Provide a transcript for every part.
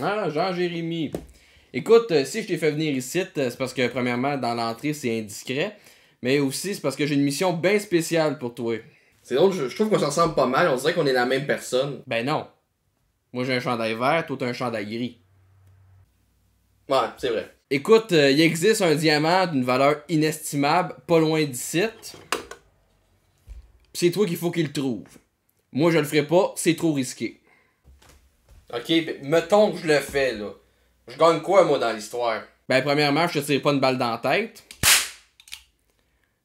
Ah, Jean-Jérémy. Écoute, si je t'ai fait venir ici, c'est parce que, premièrement, dans l'entrée, c'est indiscret. Mais aussi, c'est parce que j'ai une mission bien spéciale pour toi. C'est drôle, je trouve qu'on s'en ressemble pas mal, on dirait qu'on est la même personne. Ben non. Moi, j'ai un chandail vert, toi, t'as un chandail gris. Ouais, c'est vrai. Écoute, il existe un diamant d'une valeur inestimable, pas loin d'ici. C'est toi qu'il faut qu'il le trouve. Moi, je le ferai pas, c'est trop risqué. Ok, mettons que je le fais, là. Je gagne quoi, moi, dans l'histoire? Ben, premièrement, je te tire pas une balle dans la tête.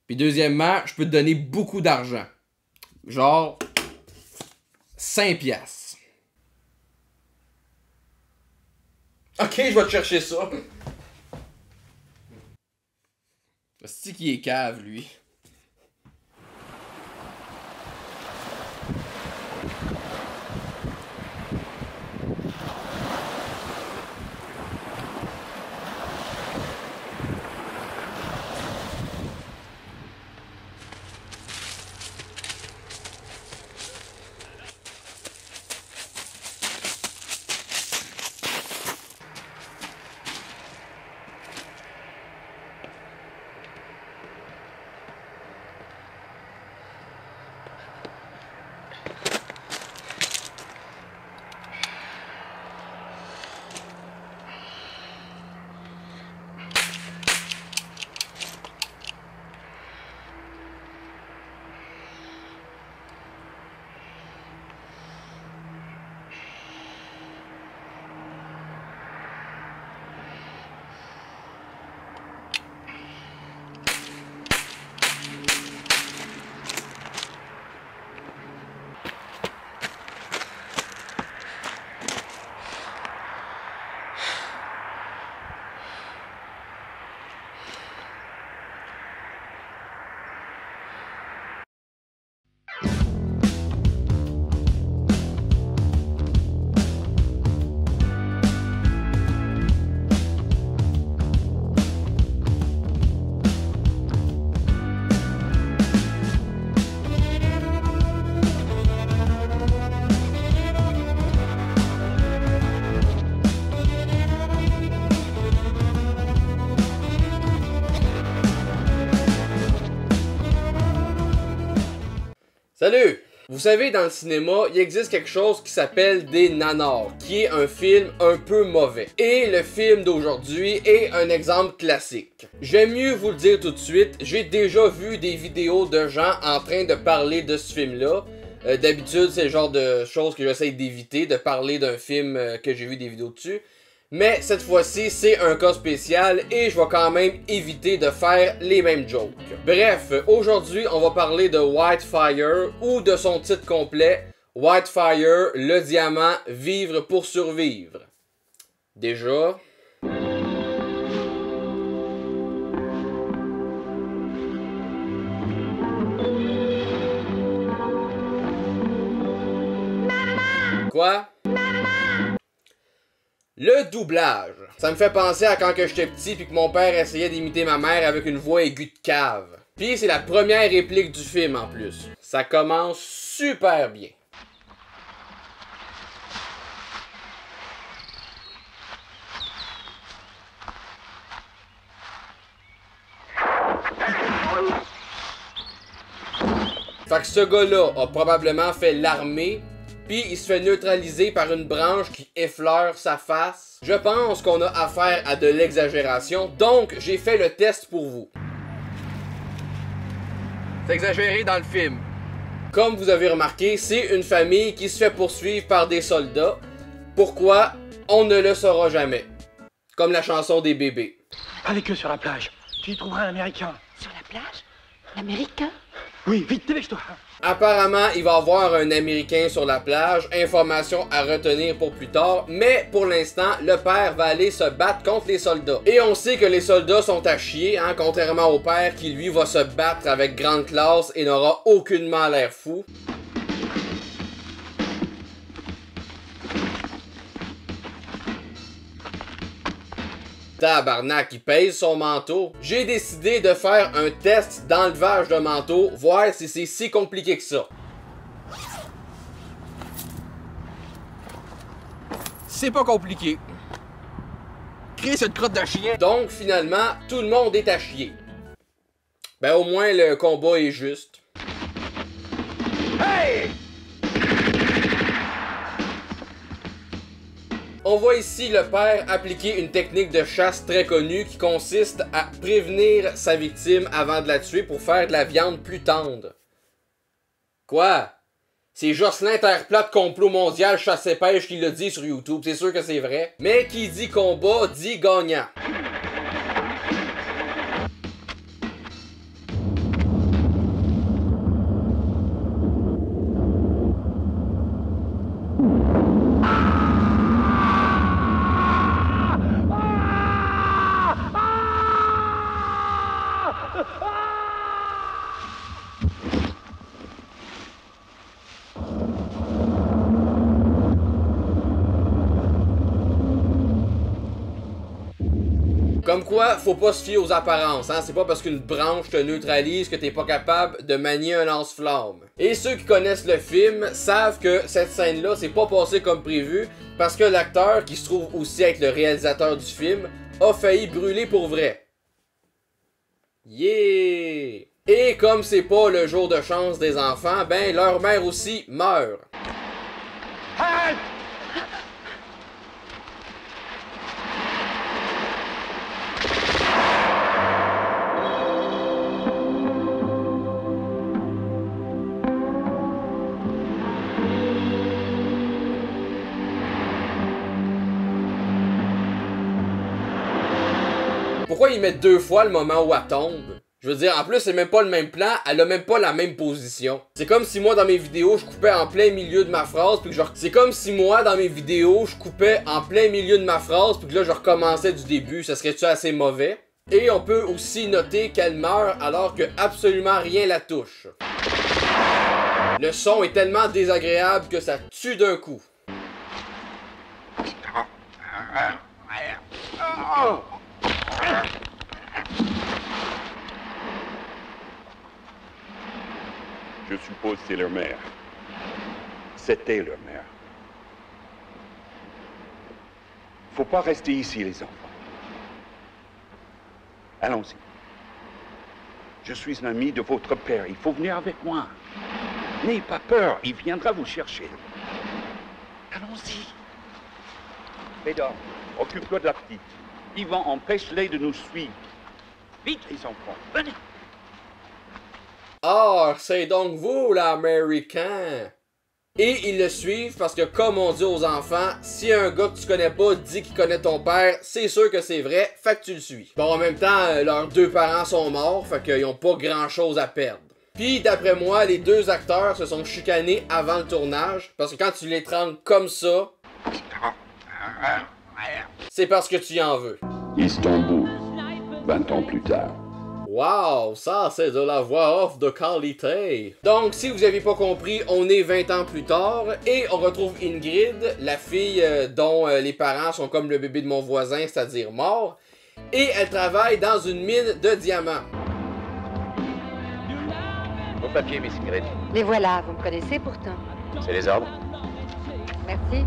Puis deuxièmement, je peux te donner beaucoup d'argent. Genre 5 piastres. Ok, je vais te chercher ça. C'est qui est cave, lui. Salut! Vous savez, dans le cinéma, il existe quelque chose qui s'appelle des nanars, qui est un film un peu mauvais. Et le film d'aujourd'hui est un exemple classique. J'aime mieux vous le dire tout de suite, j'ai déjà vu des vidéos de gens en train de parler de ce film-là. D'habitude, c'est le genre de choses que j'essaie d'éviter, de parler d'un film que j'ai vu des vidéos dessus. Mais cette fois-ci, c'est un cas spécial et je vais quand même éviter de faire les mêmes jokes. Bref, aujourd'hui, on va parler de Whitefire ou de son titre complet, Whitefire, le diamant, vivre pour survivre. Déjà... Quoi? Le doublage. Ça me fait penser à quand que j'étais petit puis que mon père essayait d'imiter ma mère avec une voix aiguë de cave. Puis c'est la première réplique du film en plus. Ça commence super bien. Fait que ce gars-là a probablement fait l'armée, puis il se fait neutraliser par une branche qui effleure sa face. Je pense qu'on a affaire à de l'exagération, donc j'ai fait le test pour vous. C'est exagéré dans le film. Comme vous avez remarqué, c'est une famille qui se fait poursuivre par des soldats. Pourquoi? On ne le saura jamais. Comme la chanson des bébés. Avec eux sur la plage. Tu y trouveras un Américain. Sur la plage? L'Américain? Oui, vite, dépêche-toi. Apparemment, il va y avoir un Américain sur la plage, information à retenir pour plus tard, mais pour l'instant, le père va aller se battre contre les soldats. Et on sait que les soldats sont à chier, hein, contrairement au père qui lui va se battre avec grande classe et n'aura aucunement l'air fou. Tabarnak, il pèse son manteau. J'ai décidé de faire un test d'enlevage de manteau, voir si c'est si compliqué que ça. C'est pas compliqué. Créer cette crotte de chien. Donc finalement, tout le monde est à chier. Ben au moins le combat est juste. Hey! On voit ici le père appliquer une technique de chasse très connue qui consiste à prévenir sa victime avant de la tuer pour faire de la viande plus tendre. Quoi? C'est Jocelyn Terre-Plate Complot Mondial Chasse-et-Pêche qui le dit sur YouTube, c'est sûr que c'est vrai. Mais qui dit combat dit gagnant. Comme quoi, faut pas se fier aux apparences, hein? C'est pas parce qu'une branche te neutralise que t'es pas capable de manier un lance-flamme. Et ceux qui connaissent le film savent que cette scène-là s'est pas passée comme prévu parce que l'acteur, qui se trouve aussi être le réalisateur du film, a failli brûler pour vrai. Yeah! Et comme c'est pas le jour de chance des enfants, ben leur mère aussi meurt. Halt! Pourquoi ils mettent deux fois le moment où elle tombe? Je veux dire, en plus, c'est même pas le même plan, elle a même pas la même position. C'est comme si moi, dans mes vidéos, je coupais en plein milieu de ma phrase, puis que genre... C'est comme si moi, dans mes vidéos, je coupais en plein milieu de ma phrase, puis que là, je recommençais du début. Ça serait-tu assez mauvais? Et on peut aussi noter qu'elle meurt alors que absolument rien la touche. Le son est tellement désagréable que ça tue d'un coup. Je suppose que c'est leur mère. C'était leur mère. Faut pas rester ici, les enfants. Allons-y. Je suis un ami de votre père. Il faut venir avec moi. N'ayez pas peur. Il viendra vous chercher. Allons-y. Bédard, occupe-toi de la petite. Yvan, empêche-les de nous suivre. Vite, les enfants. Venez. Ah, c'est donc vous, l'Américain! Et ils le suivent parce que, comme on dit aux enfants, si un gars que tu connais pas dit qu'il connaît ton père, c'est sûr que c'est vrai, fait que tu le suis. Bon, en même temps, leurs deux parents sont morts, fait qu'ils ont pas grand chose à perdre. Puis, d'après moi, les deux acteurs se sont chicanés avant le tournage, parce que quand tu l'étrangles comme ça, c'est parce que tu y en veux. Istanbul, 20 ans plus tard. Wow, ça c'est de la voix off de qualité. Donc si vous avez pas compris, on est 20 ans plus tard et on retrouve Ingrid, la fille dont les parents sont comme le bébé de mon voisin, c'est-à-dire mort, et elle travaille dans une mine de diamants. Vos papiers, Miss Ingrid. Les voilà, vous me connaissez pourtant. C'est les ordres. Merci.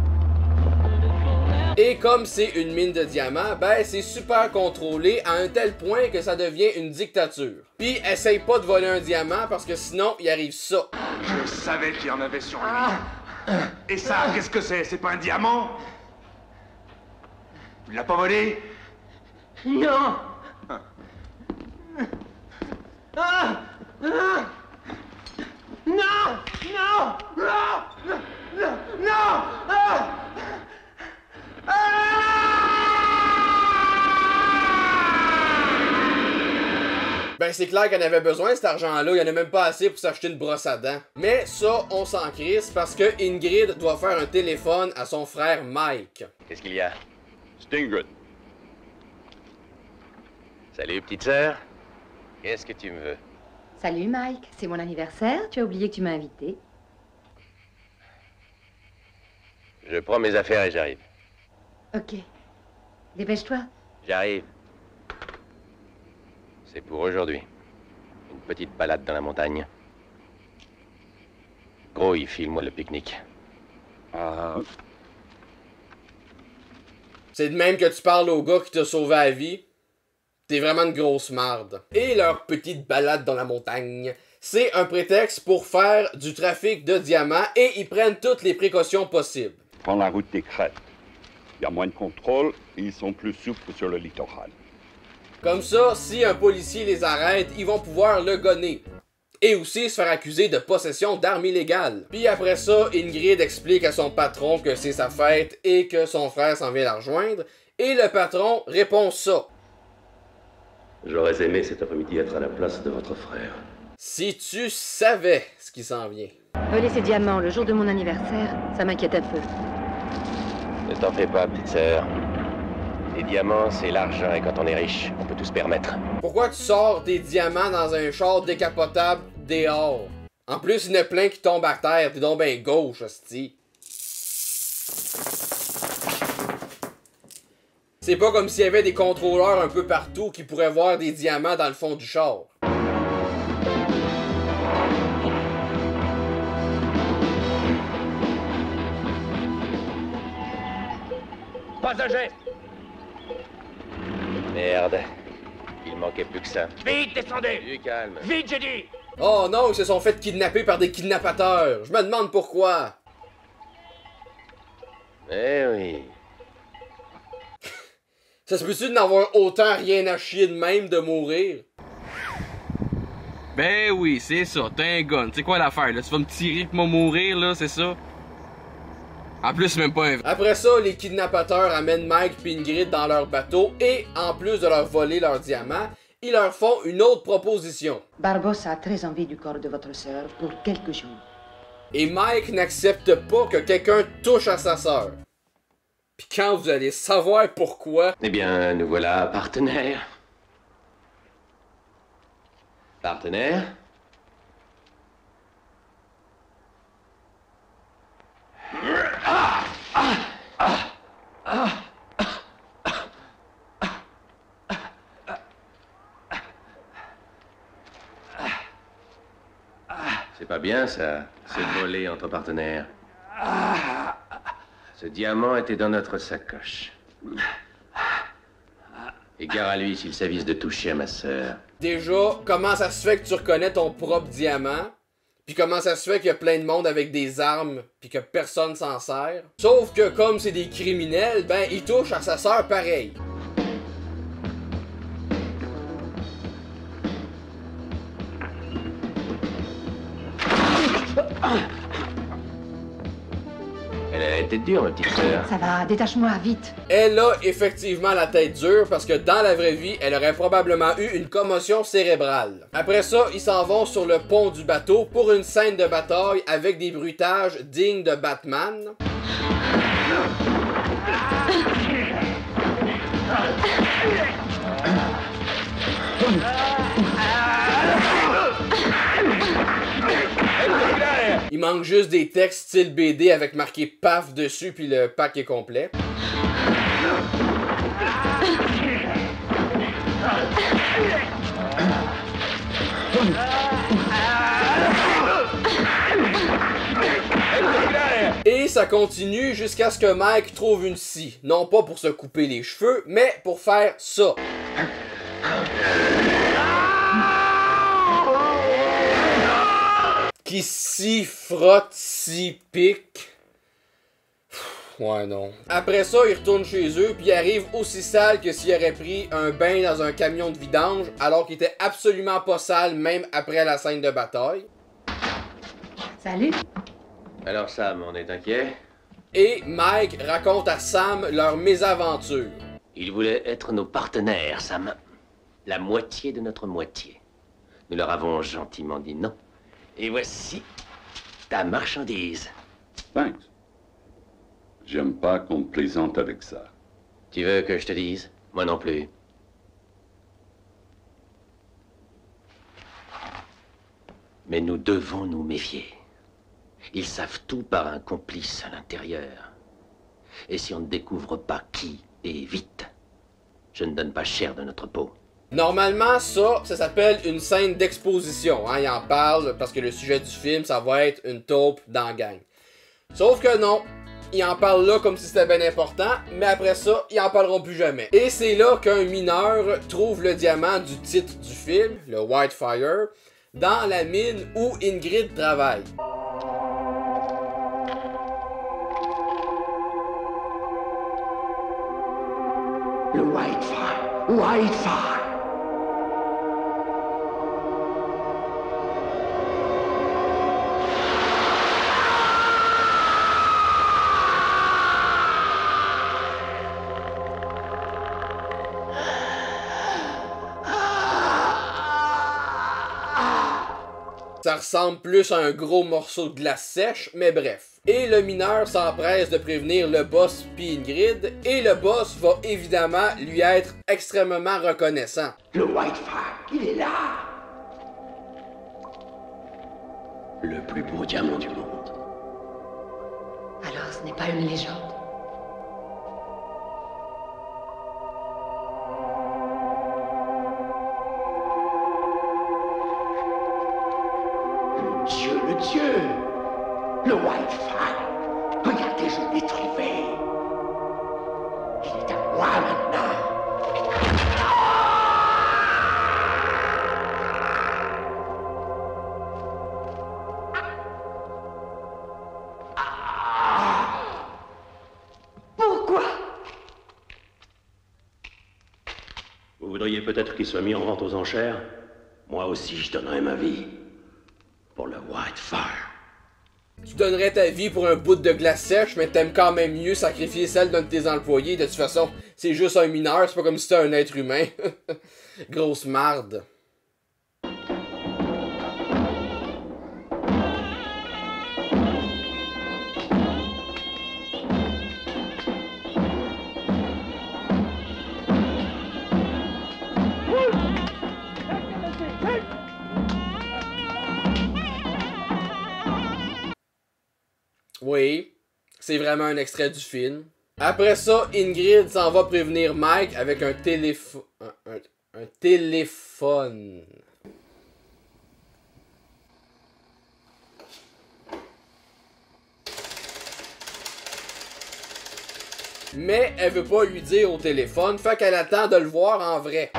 Et comme c'est une mine de diamants, ben c'est super contrôlé à un tel point que ça devient une dictature. Puis essaye pas de voler un diamant parce que sinon il arrive ça. Je savais qu'il y en avait sur lui. Et ça, qu'est-ce que c'est? C'est pas un diamant? Tu l'as pas volé? Non. Ah. Non. Non. Non. Non. Ah. Ben c'est clair qu'elle avait besoin de cet argent-là, il y en a même pas assez pour s'acheter une brosse à dents. Mais ça, on s'en crisse parce que Ingrid doit faire un téléphone à son frère Mike. Qu'est-ce qu'il y a? Stingrid. Salut, petite sœur. Qu'est-ce que tu me veux? Salut Mike, c'est mon anniversaire, tu as oublié que tu m'as invité. Je prends mes affaires et j'arrive. Ok. Dépêche-toi. J'arrive. C'est pour aujourd'hui. Une petite balade dans la montagne. Gros, il file-moi le pique-nique. Ah. C'est de même que tu parles au gars qui t'a sauvé la vie. T'es vraiment une grosse marde. Et leur petite balade dans la montagne, c'est un prétexte pour faire du trafic de diamants et ils prennent toutes les précautions possibles. Prends la route des crêtes. Il y a moins de contrôle et ils sont plus souples sur le littoral. Comme ça, si un policier les arrête, ils vont pouvoir le gonner. Et aussi se faire accuser de possession d'armes illégales. Puis après ça, Ingrid explique à son patron que c'est sa fête et que son frère s'en vient la rejoindre. Et le patron répond ça. J'aurais aimé cet après-midi être à la place de votre frère. Si tu savais ce qui s'en vient. Voler ces diamants le jour de mon anniversaire, ça m'inquiète un peu. Ne t'en fais pas, petite sœur. Les diamants, c'est l'argent, et quand on est riche, on peut tout se permettre. Pourquoi tu sors des diamants dans un char décapotable dehors? En plus, il y en a plein qui tombent à terre, t'es donc ben gauche, hostie. C'est pas comme s'il y avait des contrôleurs un peu partout qui pourraient voir des diamants dans le fond du char. Pas un geste. Merde. Il manquait plus que ça. Vite, descendez. Du calme. Vite, j'ai dit. Oh non, ils se sont fait kidnapper par des kidnappateurs. Je me demande pourquoi. Eh oui. Ça se peut-tu d'en avoir autant rien à chier de même de mourir? Ben oui, c'est ça, t'as un gun. C'est quoi l'affaire, là? Tu vas me tirer pour me mourir, là, c'est ça? En plus, c'est même pas un... Après ça, les kidnappateurs amènent Mike et Ingrid dans leur bateau et, en plus de leur voler leurs diamants, ils leur font une autre proposition. Barbossa a très envie du corps de votre sœur pour quelques jours. Et Mike n'accepte pas que quelqu'un touche à sa sœur. Puis quand vous allez savoir pourquoi... Eh bien, nous voilà partenaires. Partenaires? C'est pas bien ça, c'est volé entre partenaires. Ce diamant était dans notre sacoche. Et gare à lui s'il s'avise de toucher à ma sœur. Déjà, comment ça se fait que tu reconnais ton propre diamant? Puis comment ça se fait qu'il y a plein de monde avec des armes puis que personne s'en sert? Sauf que comme c'est des criminels, ben ils touchent à sa sœur pareil. Elle a la tête dure, ma petite sœur. Ça va, détache-moi, vite. Elle a effectivement la tête dure parce que dans la vraie vie, elle aurait probablement eu une commotion cérébrale. Après ça, ils s'en vont sur le pont du bateau pour une scène de bataille avec des bruitages dignes de Batman. Il manque juste des textes style BD avec marqué PAF dessus puis le pack est complet. Et ça continue jusqu'à ce que Mike trouve une scie. Non pas pour se couper les cheveux, mais pour faire ça. Qui s'y frotte, s'y pique. Ouais, non. Après ça, ils retournent chez eux, puis ils arrivent aussi sales que s'ils auraient pris un bain dans un camion de vidange, alors qu'ils étaient absolument pas sales, même après la scène de bataille. Salut. Alors Sam, on est inquiet? Et Mike raconte à Sam leur mésaventure. Ils voulaient être nos partenaires, Sam. La moitié de notre moitié. Nous leur avons gentiment dit non. Et voici ta marchandise. Thanks. J'aime pas qu'on me plaisante avec ça. Tu veux que je te dise? Moi non plus. Mais nous devons nous méfier. Ils savent tout par un complice à l'intérieur. Et si on ne découvre pas qui et vite, je ne donne pas cher de notre peau. Normalement, ça s'appelle une scène d'exposition. Hein? Il en parle parce que le sujet du film, ça va être une taupe dans la gang. Sauf que non, ils en parlent là comme si c'était bien important, mais après ça, ils en parleront plus jamais. Et c'est là qu'un mineur trouve le diamant du titre du film, le Whitefire, dans la mine où Ingrid travaille. Le Whitefire, Whitefire. Ça ressemble plus à un gros morceau de glace sèche, mais bref. Et le mineur s'empresse de prévenir le boss puis Ingrid, et le boss va évidemment lui être extrêmement reconnaissant. Le Whitefire, il est là. Le plus beau diamant du monde. Alors ce n'est pas une légende. Le Dieu, le Whitefire. Regardez, je l'ai trouvé. Il est à moi maintenant. Pourquoi? Vous voudriez peut-être qu'il soit mis en vente aux enchères? Moi aussi, je donnerais ma vie pour le Whitefire. Tu donnerais ta vie pour un bout de glace sèche, mais t'aimes quand même mieux sacrifier celle d'un de tes employés. De toute façon, c'est juste un mineur, c'est pas comme si c'était un être humain. Grosse marde. Oui, c'est vraiment un extrait du film. Après ça, Ingrid s'en va prévenir Mike avec un téléphone. Un téléphone. Mais elle veut pas lui dire au téléphone, fait qu'elle attend de le voir en vrai.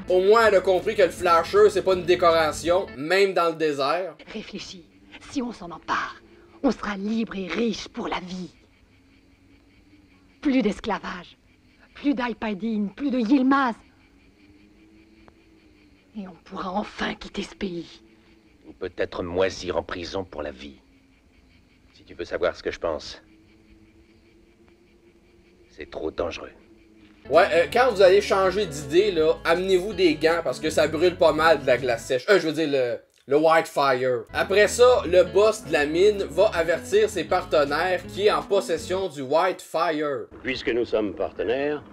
Au moins, elle a compris que le flasher, c'est pas une décoration, même dans le désert. Réfléchis. Si on s'en empare, on sera libre et riche pour la vie. Plus d'esclavage, plus d'Alpaidine, plus de Yilmaz. Et on pourra enfin quitter ce pays. Ou peut-être moisir en prison pour la vie. Si tu veux savoir ce que je pense, c'est trop dangereux. Ouais, quand vous allez changer d'idée, là, amenez-vous des gants parce que ça brûle pas mal de la glace sèche. Je veux dire le Whitefire. Après ça, le boss de la mine va avertir ses partenaires qui est en possession du Whitefire. Puisque nous sommes partenaires,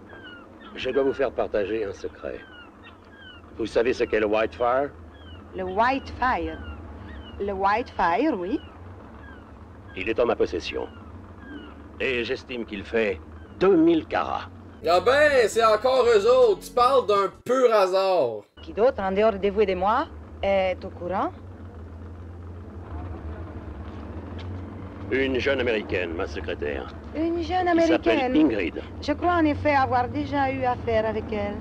je dois vous faire partager un secret. Vous savez ce qu'est le Whitefire? Le Whitefire. Le Whitefire, oui. Il est en ma possession. Et j'estime qu'il fait 2000 carats. Ah ben, c'est encore eux autres. Tu parles d'un pur hasard. Qui d'autre, en dehors de vous et de moi, est au courant? Une jeune américaine, ma secrétaire. Une jeune Qui s'appelle américaine. Ingrid. Je crois en effet avoir déjà eu affaire avec elle.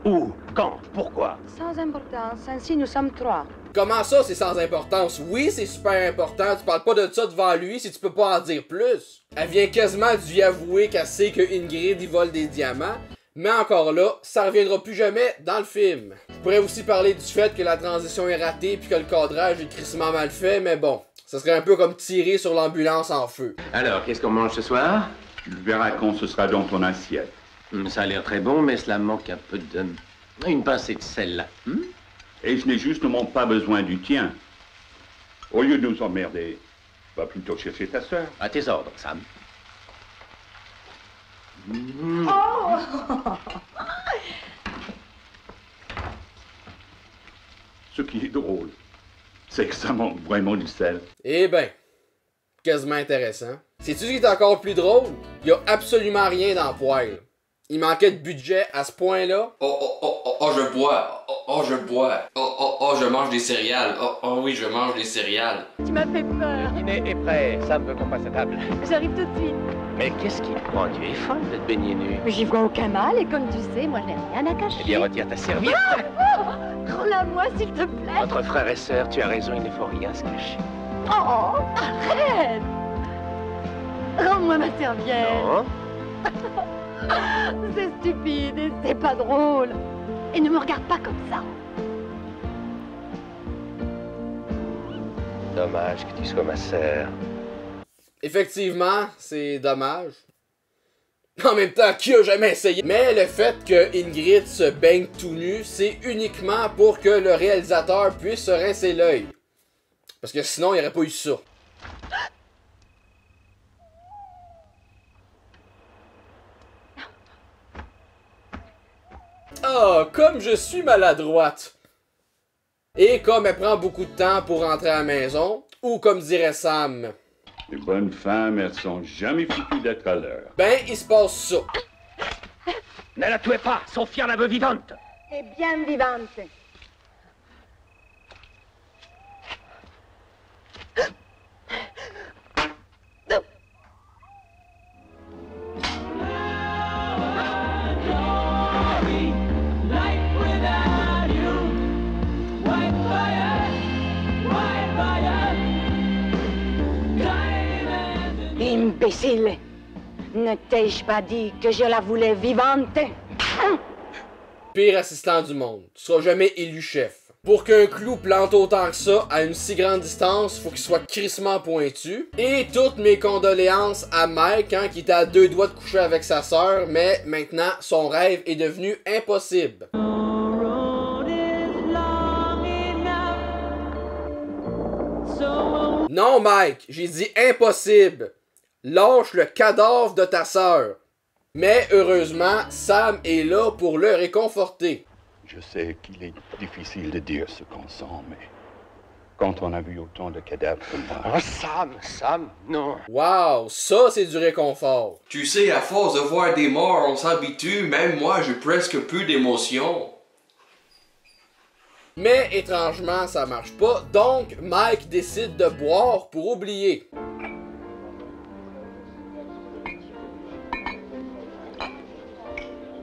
Où? Quand? Pourquoi? Sans importance, ainsi nous sommes trois. Comment ça, c'est sans importance? Oui, c'est super important. Tu parles pas de ça devant lui si tu peux pas en dire plus. Elle vient quasiment de lui avouer qu'elle sait que Ingrid y vole des diamants. Mais encore là, ça reviendra plus jamais dans le film. Je pourrais aussi parler du fait que la transition est ratée puis que le cadrage est crissement mal fait, mais bon, ça serait un peu comme tirer sur l'ambulance en feu. Alors, qu'est-ce qu'on mange ce soir? Tu verras quand ce sera dans ton assiette. Ça a l'air très bon, mais cela manque un peu de... Une pincée de sel. Et je n'ai justement pas besoin du tien. Au lieu de nous emmerder, va plutôt chercher ta sœur. À tes ordres, Sam. Ce qui est drôle, c'est que ça manque vraiment du sel. Eh ben, quasiment intéressant. Sais-tu ce qui est encore plus drôle? Y a absolument rien dans le poêle. Il manquait de budget à ce point-là. Oh, je bois. Oh, je bois. Oh, je mange des céréales. Oh, oui, je mange des céréales. Tu m'as fait peur. Le dîner est prêt. Sam peut qu'on passe à table. J'arrive tout de suite. Mais qu'est-ce qui te prend? Tu es folle de te baigner nu. Mais j'y vois aucun mal et comme tu sais, moi je n'ai rien à cacher. Eh bien, retire ta serviette. Rends-la moi s'il te plaît. Entre frères et sœurs, tu as raison, il ne faut rien se cacher. Oh, arrête. Rends-moi ma serviette. Non? C'est stupide et c'est pas drôle. Et ne me regarde pas comme ça. Dommage que tu sois ma sœur. Effectivement, c'est dommage. En même temps, qui a jamais essayé? Mais le fait que Ingrid se baigne tout nu, c'est uniquement pour que le réalisateur puisse se rincer l'œil. Parce que sinon, il n'y aurait pas eu ça. Ah, comme je suis maladroite! Et comme elle prend beaucoup de temps pour rentrer à la maison, ou comme dirait Sam, Les bonnes femmes, elles sont jamais foutues d'être à l'heure. ben il se passe ça. Ne la tuez pas, Sophia la veut vivante. Et bien vivante. Imbécile! Ne t'ai-je pas dit que je la voulais vivante? Pire assistant du monde. Tu seras jamais élu chef. Pour qu'un clou plante autant que ça à une si grande distance, faut qu'il soit crissement pointu. Et toutes mes condoléances à Mike, hein, qui était à 2 doigts de coucher avec sa sœur, mais maintenant son rêve est devenu impossible. Non Mike, j'ai dit impossible. Lâche le cadavre de ta sœur. Mais heureusement, Sam est là pour le réconforter. Je sais qu'il est difficile de dire ce qu'on sent, mais quand on a vu autant de cadavres comme moi... Oh, Sam, non. Wow, ça c'est du réconfort. Tu sais, à force de voir des morts, on s'habitue. Même moi, j'ai presque plus d'émotion. Mais étrangement, ça marche pas, donc Mike décide de boire pour oublier.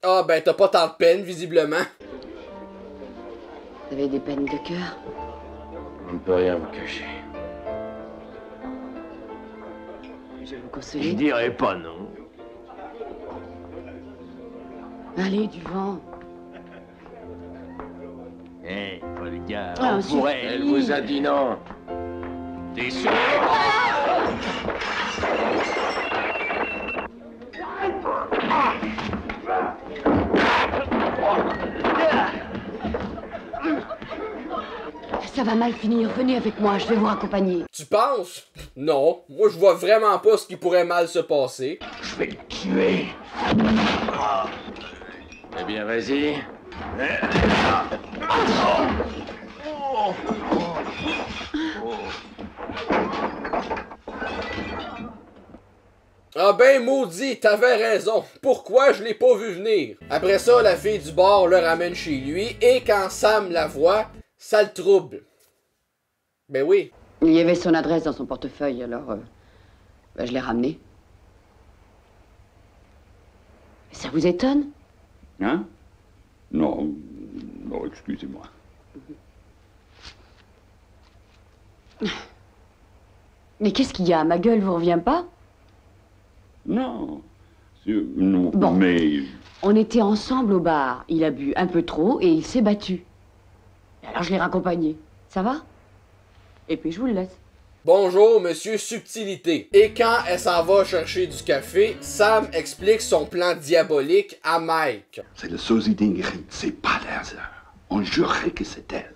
Ah ben t'as pas tant de peine, visiblement. Vous avez des peines de cœur? On ne peut rien vous cacher. Je vais vous Je consoler. dirais pas non. Allez, du vent. Hé, Olga, Ah, on pourrait... suffit. Elle vous a dit non. T'es sûr? Ça va mal finir. Venez avec moi, je vais vous raccompagner. Tu penses? Non, moi je vois vraiment pas ce qui pourrait mal se passer. Je vais le tuer. Eh bien, vas-y. Ah ben maudit, t'avais raison. Pourquoi je l'ai pas vu venir? Après ça, la fille du bar le ramène chez lui et quand Sam la voit, ça le trouble. Ben oui. Il y avait son adresse dans son portefeuille, alors je l'ai ramené. Ça vous étonne? Hein? Non, non, excusez-moi. Mais qu'est-ce qu'il y a? Ma gueule vous revient pas? Non, non, Bon. mais... On était ensemble au bar. Il a bu un peu trop et il s'est battu. Alors je l'ai raccompagné. Ça va? Et puis je vous le laisse. Bonjour, monsieur Subtilité. Et quand elle s'en va chercher du café, Sam explique son plan diabolique à Mike. C'est le sosie d'Ingrid, c'est pas le hasard. On jurerait que c'est elle.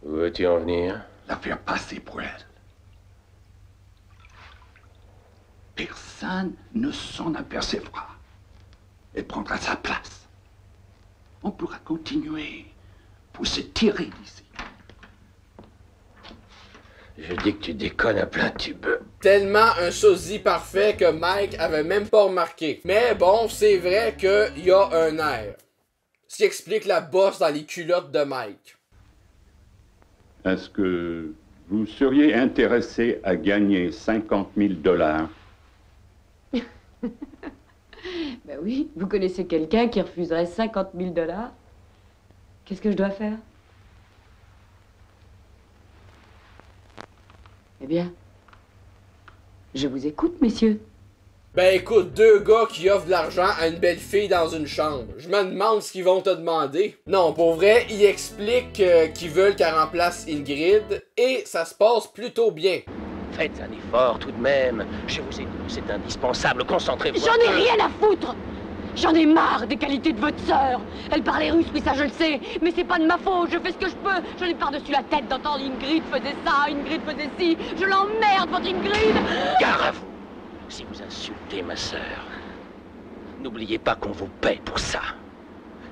Où veux-tu en venir? La faire passer pour elle. Personne ne s'en apercevra. Elle prendra sa place. On pourra continuer pour se tirer d'ici. Je dis que tu déconnes à plein tube. Tellement un sosie parfait que Mike avait même pas remarqué. Mais bon, c'est vrai qu'il y a un air. Ce qui explique la bosse dans les culottes de Mike. Est-ce que vous seriez intéressé à gagner 50 000 $? Ben oui, vous connaissez quelqu'un qui refuserait 50 000 $? Qu'est-ce que je dois faire? Eh bien, je vous écoute, messieurs. Ben écoute, deux gars qui offrent de l'argent à une belle fille dans une chambre. Je me demande ce qu'ils vont te demander. Non, pour vrai, ils expliquent qu'ils veulent qu'elle remplace Ingrid et ça se passe plutôt bien. Faites un effort tout de même. Je vous ai dit, c'est indispensable. Concentrez-vous. J'en ai rien à foutre! J'en ai marre des qualités de votre sœur. Elle parlait russe, oui ça je le sais, mais c'est pas de ma faute, je fais ce que je peux. J'en ai par-dessus la tête d'entendre Ingrid faisait ça, Ingrid faisait ci. Je l'emmerde, votre Ingrid! Gare à vous. Si vous insultez ma sœur, n'oubliez pas qu'on vous paie pour ça.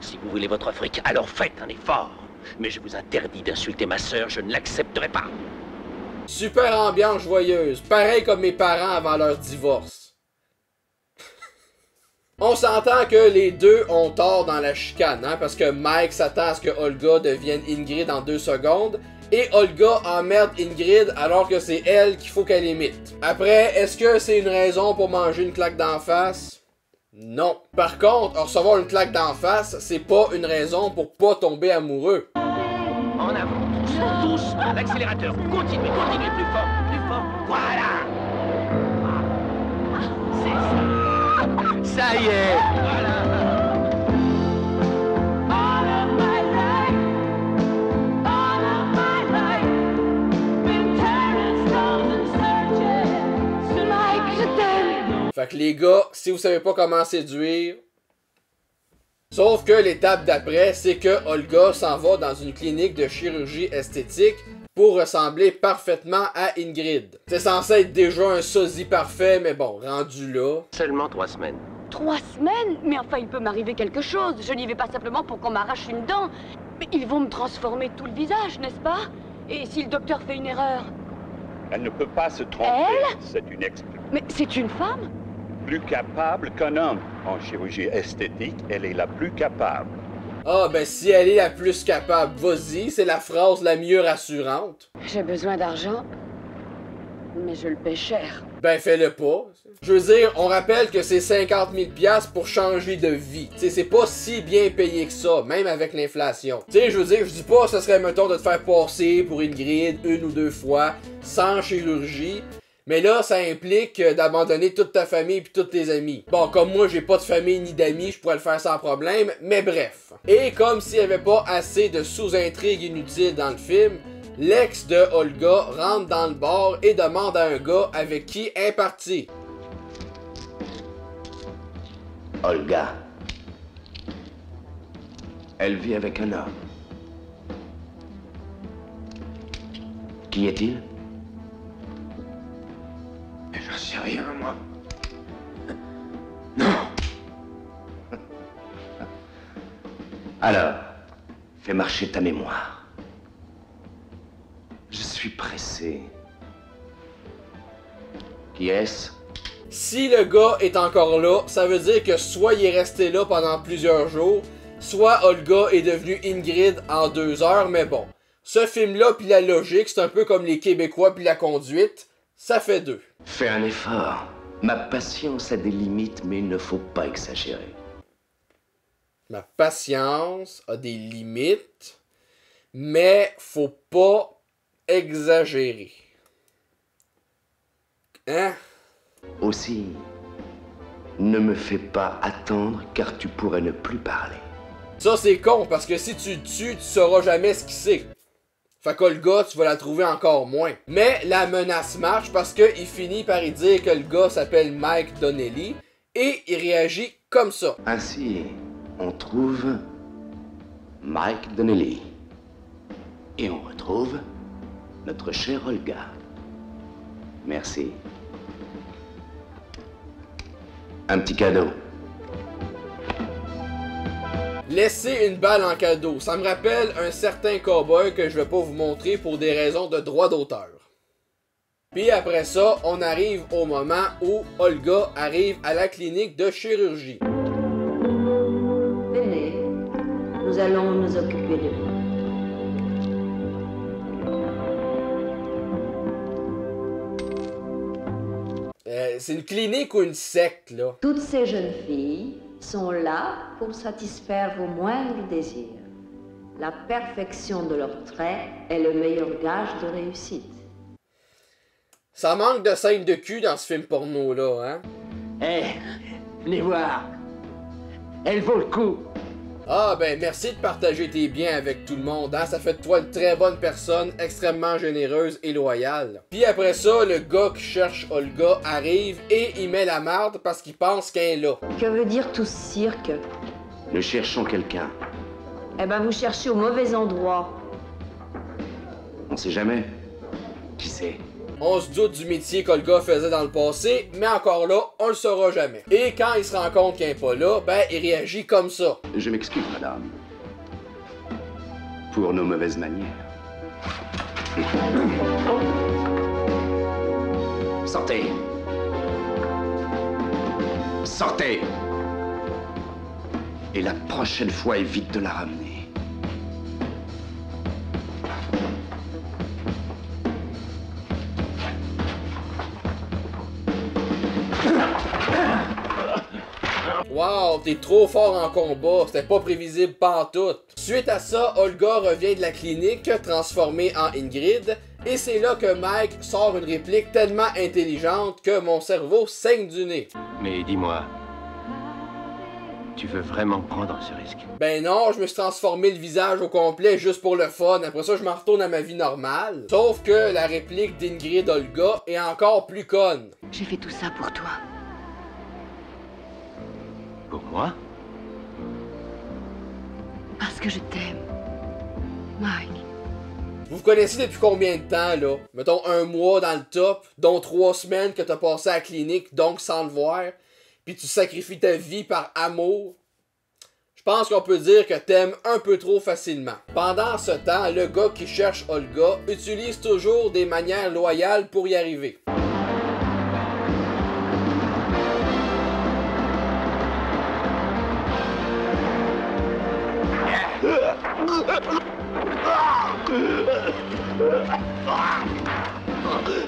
Si vous voulez votre fric, alors faites un effort. Mais je vous interdis d'insulter ma sœur, je ne l'accepterai pas. Super ambiance joyeuse, pareil comme mes parents avant leur divorce. On s'entend que les deux ont tort dans la chicane, hein, parce que Mike s'attend à ce que Olga devienne Ingrid en 2 secondes, et Olga emmerde Ingrid alors que c'est elle qu'il faut qu'elle imite. Après, est-ce que c'est une raison pour manger une claque d'en face? Non. Par contre, recevoir une claque d'en face, c'est pas une raison pour pas tomber amoureux. En avant, tous, à l'accélérateur. Continuez, continuez, plus fort, voilà. C'est ça. Ça y est, voilà. Fait que les gars, si vous savez pas comment séduire... Sauf que l'étape d'après, c'est que Olga s'en va dans une clinique de chirurgie esthétique pour ressembler parfaitement à Ingrid. C'est censé être déjà un sosie parfait, mais bon, rendu là... Seulement 3 semaines. 3 semaines? Mais enfin, il peut m'arriver quelque chose. Je n'y vais pas simplement pour qu'on m'arrache une dent. Mais ils vont me transformer tout le visage, n'est-ce pas? Et si le docteur fait une erreur? Elle ne peut pas se tromper. Elle? C'est une Mais c'est une femme? plus capable qu'un homme. En chirurgie esthétique, elle est la plus capable. Ah ben si elle est la plus capable, vas-y, c'est la phrase la mieux rassurante. J'ai besoin d'argent, mais je le paie cher. Ben fais-le pas. Je veux dire, on rappelle que c'est 50 000 $ pour changer de vie. T'sais, c'est pas si bien payé que ça, même avec l'inflation. Tu sais, je veux dire, je dis pas ce serait mettons de te faire passer pour une grille 1 ou 2 fois, sans chirurgie. Mais là, ça implique d'abandonner toute ta famille puis tous tes amis. Bon, comme moi, j'ai pas de famille ni d'amis, je pourrais le faire sans problème, mais bref. Et comme s'il y avait pas assez de sous-intrigues inutiles dans le film, l'ex de Olga rentre dans le bar et demande à un gars avec qui elle est partie. Olga. Elle vit avec un homme. Qui est-il? J'en sais rien, moi. Non. Alors, fais marcher ta mémoire. Je suis pressé. Qui est-ce? Si le gars est encore là, ça veut dire que soit il est resté là pendant plusieurs jours, soit Olga est devenue Ingrid en 2 heures, mais bon. Ce film-là puis la logique, c'est un peu comme les Québécois puis la conduite, ça fait 2. Fais un effort. Ma patience a des limites, mais il ne faut pas exagérer. Ma patience a des limites, mais faut pas exagérer. Hein? Aussi, ne me fais pas attendre car tu pourrais ne plus parler. Ça c'est con parce que si tu le tues, tu sauras jamais ce qu'il sait. Fait qu'Olga, tu vas la trouver encore moins. Mais la menace marche parce qu'il finit par y dire que le gars s'appelle Mike Donnelly et il réagit comme ça. Ainsi, on trouve Mike Donnelly. Et on retrouve notre chère Olga. Merci. Un petit cadeau. Laisser une balle en cadeau, ça me rappelle un certain cowboy que je vais pas vous montrer pour des raisons de droit d'auteur. Puis après ça, on arrive au moment où Olga arrive à la clinique de chirurgie. Venez, nous allons nous occuper de vous. C'est une clinique ou une secte, là? Toutes ces jeunes filles sont là pour satisfaire vos moindres désirs. La perfection de leurs traits est le meilleur gage de réussite. Ça manque de scènes de cul dans ce film porno-là, hein? Venez voir. Elle vaut le coup. Ah ben merci de partager tes biens avec tout le monde, hein? Ça fait de toi une très bonne personne, extrêmement généreuse et loyale. Puis après ça, le gars qui cherche Olga arrive et il met la marde parce qu'il pense qu'elle est là. Que veut dire tout ce cirque? Nous cherchons quelqu'un. Eh ben vous cherchez au mauvais endroit. On sait jamais. Qui sait? On se doute du métier qu'Olga faisait dans le passé, mais encore là, on le saura jamais. Et quand il se rend compte qu'elle n'est pas là, ben il réagit comme ça. Je m'excuse, madame. Pour nos mauvaises manières. Sortez. Sortez. Et la prochaine fois, évite de la ramener. Wow, t'es trop fort en combat, c'était pas prévisible pantoute. Suite à ça, Olga revient de la clinique, transformée en Ingrid, et c'est là que Mike sort une réplique tellement intelligente que mon cerveau saigne du nez. Mais dis-moi, tu veux vraiment prendre ce risque? Ben non, je me suis transformé le visage au complet juste pour le fun, après ça je m'en retourne à ma vie normale. Sauf que la réplique d'Ingrid Olga est encore plus conne. J'ai fait tout ça pour toi. Pour moi? Parce que je t'aime. Mike. Vous vous connaissez depuis combien de temps, là? Mettons 1 mois dans le top, dont 3 semaines que t'as passé à la clinique, donc sans le voir, puis tu sacrifies ta vie par amour. Je pense qu'on peut dire que t'aimes un peu trop facilement. Pendant ce temps, le gars qui cherche Olga utilise toujours des manières loyales pour y arriver.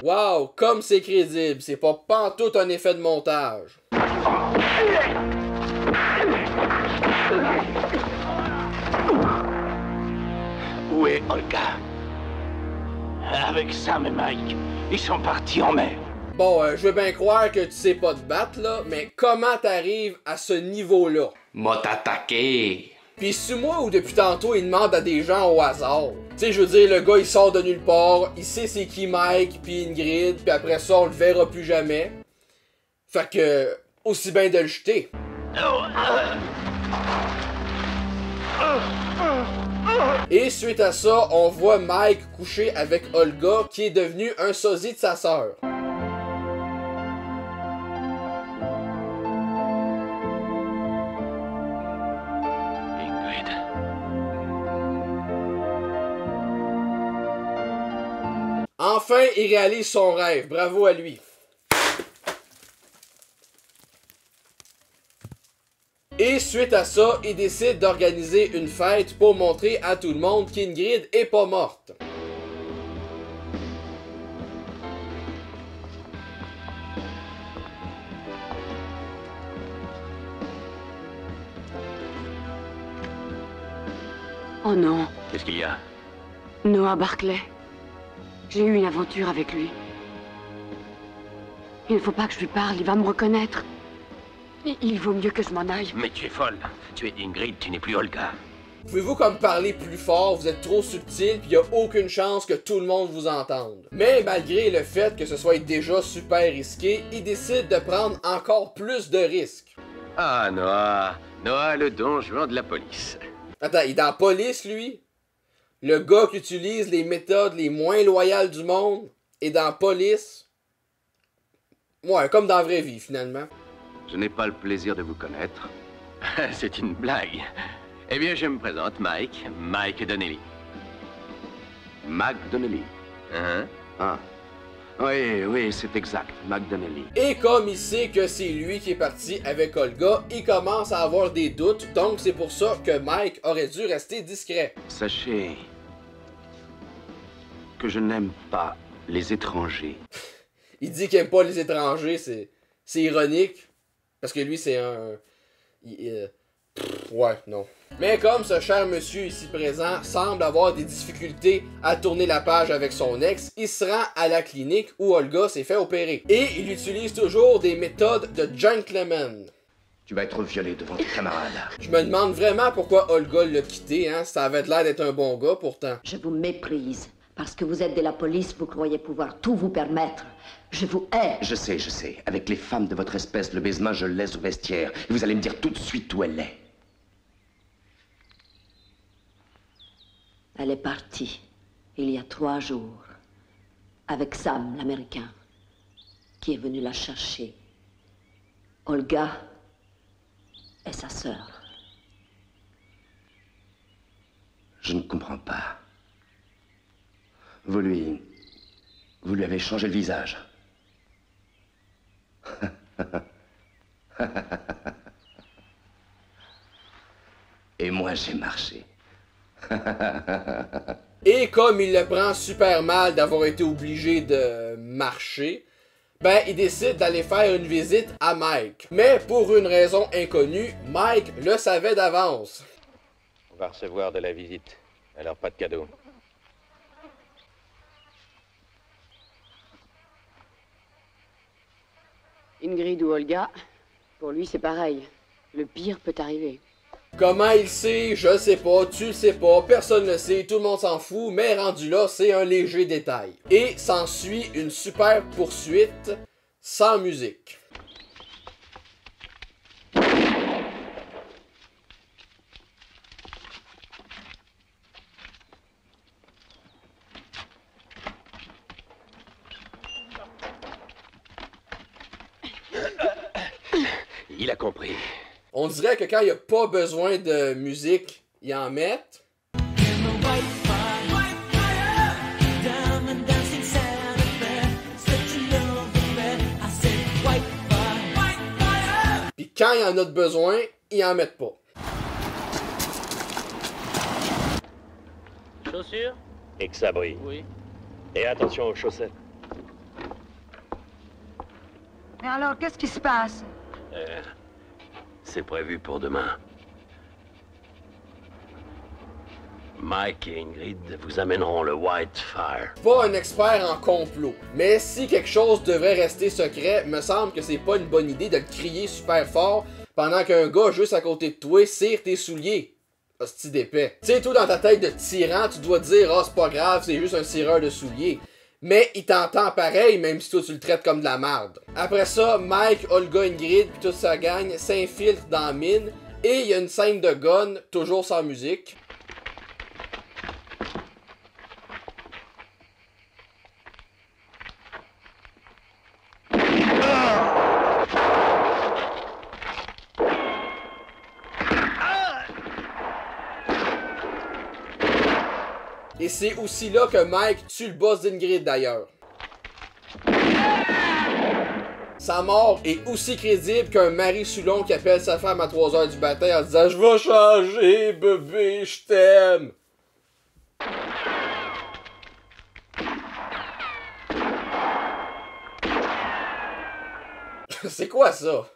Wow, comme c'est crédible, c'est pas pantoute un effet de montage. Où est Olga? Avec Sam et Mike, ils sont partis en mer. Bon, je veux bien croire que tu sais pas te battre, là, mais comment t'arrives à ce niveau-là? M'a t'attaqué. Pis c'est moi ou depuis tantôt il demande à des gens au hasard? Tu sais, je veux dire, le gars il sort de nulle part, il sait c'est qui Mike pis Ingrid, pis après ça on le verra plus jamais. Fait que, aussi bien de le jeter. Et suite à ça, on voit Mike coucher avec Olga qui est devenu un sosie de sa sœur. Enfin, il réalise son rêve. Bravo à lui. Et suite à ça, il décide d'organiser une fête pour montrer à tout le monde qu'Ingrid est pas morte. Oh non. Qu'est-ce qu'il y a? Noah Barclay. J'ai eu une aventure avec lui. Il ne faut pas que je lui parle, il va me reconnaître. Il vaut mieux que je m'en aille. Mais tu es folle. Tu es Ingrid, tu n'es plus Olga. Pouvez-vous comme parler plus fort? Vous êtes trop subtil, puis il n'y a aucune chance que tout le monde vous entende. Mais malgré le fait que ce soit déjà super risqué, il décide de prendre encore plus de risques. Ah, Noah. Noah, le don juan de la police. Attends, il est dans la police, lui? Le gars qui utilise les méthodes les moins loyales du monde est dans la police? Ouais, comme dans la vraie vie, finalement. Je n'ai pas le plaisir de vous connaître. C'est une blague. Eh bien, je me présente, Mike Donnelly. Mac Donnelly. Hein? Ah. Oui, oui, c'est exact, McDonnelly. Et comme il sait que c'est lui qui est parti avec Olga, il commence à avoir des doutes, donc c'est pour ça que Mike aurait dû rester discret. Sachez que je n'aime pas les étrangers. Il dit qu'il aime pas les étrangers, c'est ironique, parce que lui c'est un... Ouais, non. Mais comme ce cher monsieur ici présent semble avoir des difficultés à tourner la page avec son ex, il se rend à la clinique où Olga s'est fait opérer. Et il utilise toujours des méthodes de gentleman. Tu vas être violé devant tes camarades. Je me demande vraiment pourquoi Olga l'a quitté, hein. Ça avait l'air d'être un bon gars pourtant. Je vous méprise. Parce que vous êtes de la police, vous croyez pouvoir tout vous permettre. Je vous hais. Je sais. Avec les femmes de votre espèce, le baisement, je le laisse au vestiaire. Et vous allez me dire tout de suite où elle est. Elle est partie, il y a 3 jours, avec Sam, l'Américain, qui est venu la chercher. Olga est sa sœur. Je ne comprends pas. Vous lui avez changé le visage. Et moi, j'ai marché. Et comme il le prend super mal d'avoir été obligé de marcher, ben il décide d'aller faire une visite à Mike. Mais pour une raison inconnue, Mike le savait d'avance. On va recevoir de la visite, alors pas de cadeau. Ingrid ou Olga, pour lui c'est pareil. Le pire peut arriver. Comment il sait, je sais pas, tu le sais pas, personne le sait, tout le monde s'en fout, mais rendu là, c'est un léger détail. Et s'ensuit une super poursuite sans musique. Il a compris. On dirait que quand il n'y a pas besoin de musique, ils en mettent. Puis quand il y en a de besoin, ils en mettent pas. Chaussures? Et que ça brille. Oui. Et attention aux chaussettes. Mais alors, qu'est-ce qui se passe? C'est prévu pour demain. Mike et Ingrid vous amèneront le Whitefire. Pas un expert en complot, mais si quelque chose devrait rester secret, me semble que c'est pas une bonne idée de le crier super fort pendant qu'un gars juste à côté de toi cire tes souliers. Hostie d'épais. Tu sais, toi dans ta tête de tyran, tu dois dire « Ah, c'est pas grave, c'est juste un cireur de souliers ». Mais il t'entend pareil, même si toi tu le traites comme de la merde. Après ça, Mike, Olga, Ingrid puis toute sa gang s'infiltrent dans la mine et il y a une scène de gun, toujours sans musique. Et c'est aussi là que Mike tue le boss d'Ingrid d'ailleurs. Sa mort est aussi crédible qu'un mari Soulon qui appelle sa femme à 3h du matin en disant « Je vais changer, bébé, je t'aime ». C'est quoi ça?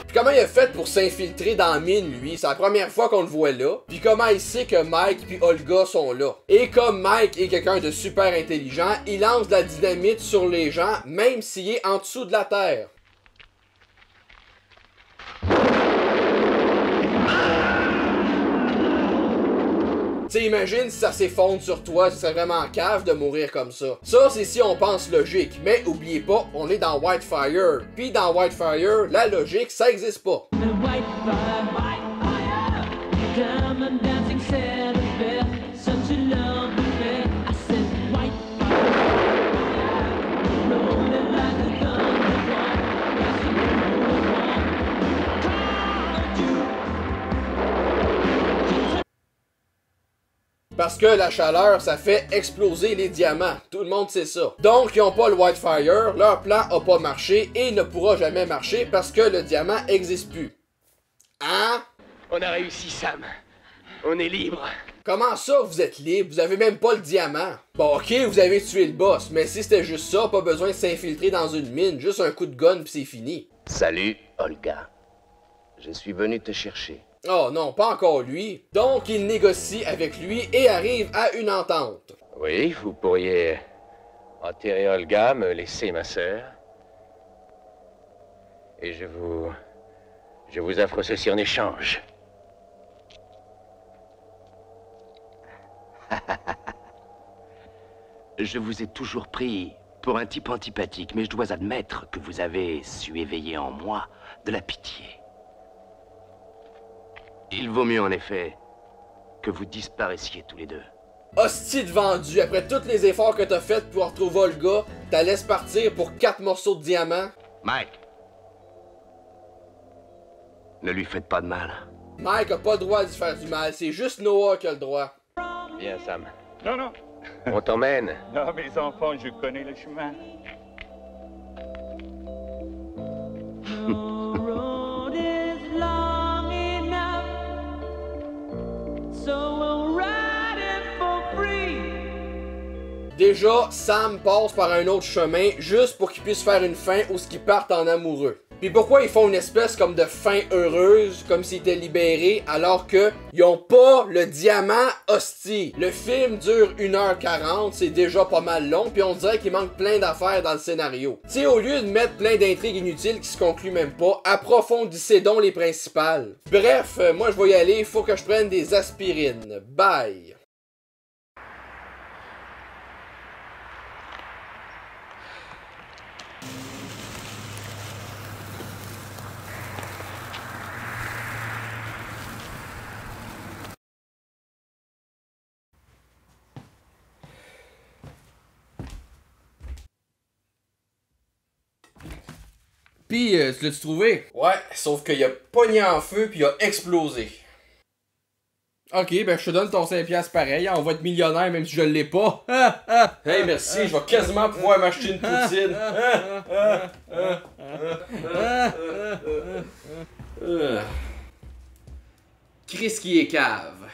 Puis comment il a fait pour s'infiltrer dans la mine, lui? C'est la première fois qu'on le voit là. Puis comment il sait que Mike puis Olga sont là? Et comme Mike est quelqu'un de super intelligent, il lance de la dynamite sur les gens, même s'il est en dessous de la terre. T'sais, imagine si ça s'effondre sur toi, ce serait vraiment cave de mourir comme ça. Ça, c'est si on pense logique. Mais oubliez pas, on est dans Whitefire. Puis dans Whitefire, la logique, ça existe pas. Parce que la chaleur, ça fait exploser les diamants. Tout le monde sait ça. Donc, ils ont pas le Whitefire, leur plan a pas marché et ne pourra jamais marcher parce que le diamant existe plus. Hein? On a réussi, Sam. On est libre. Comment ça, vous êtes libre? Vous avez même pas le diamant. Bon, ok, vous avez tué le boss, mais si c'était juste ça, pas besoin de s'infiltrer dans une mine, juste un coup de gun pis c'est fini. Salut, Olga. Je suis venu te chercher. Oh non, pas encore lui. Donc, il négocie avec lui et arrive à une entente. Oui, vous pourriez enterrer Olga, me laisser ma sœur. Et je vous offre ceci en échange. Je vous ai toujours pris pour un type antipathique, mais je dois admettre que vous avez su éveiller en moi de la pitié. Il vaut mieux, en effet, que vous disparaissiez tous les deux. Hostie de vendu, après tous les efforts que t'as fait pour retrouver Olga, t'as laissé partir pour 4 morceaux de diamant. Mike! Ne lui faites pas de mal. Mike a pas le droit de faire du mal, c'est juste Noah qui a le droit. Viens, Sam. Non, non. On t'emmène. Non, mes enfants, je connais le chemin. Déjà, Sam passe par un autre chemin juste pour qu'il puisse faire une fin où ce qu'ils partent en amoureux. Puis pourquoi ils font une espèce comme de fin heureuse, comme s'ils étaient libérés, alors que ils ont pas le diamant hostie. Le film dure 1h40, c'est déjà pas mal long, puis on dirait qu'il manque plein d'affaires dans le scénario. T'sais, au lieu de mettre plein d'intrigues inutiles qui se concluent même pas, approfondissez donc les principales. Bref, moi je vais y aller, faut que je prenne des aspirines. Bye! Pis, tu l'as-tu trouvé? Ouais, sauf qu'il a pogné en feu puis il a explosé. Ok, ben je te donne ton 5$ pareil, on va être millionnaire même si je l'ai pas. Hey, merci, je vais quasiment pouvoir m'acheter une poutine. Chris qui est cave.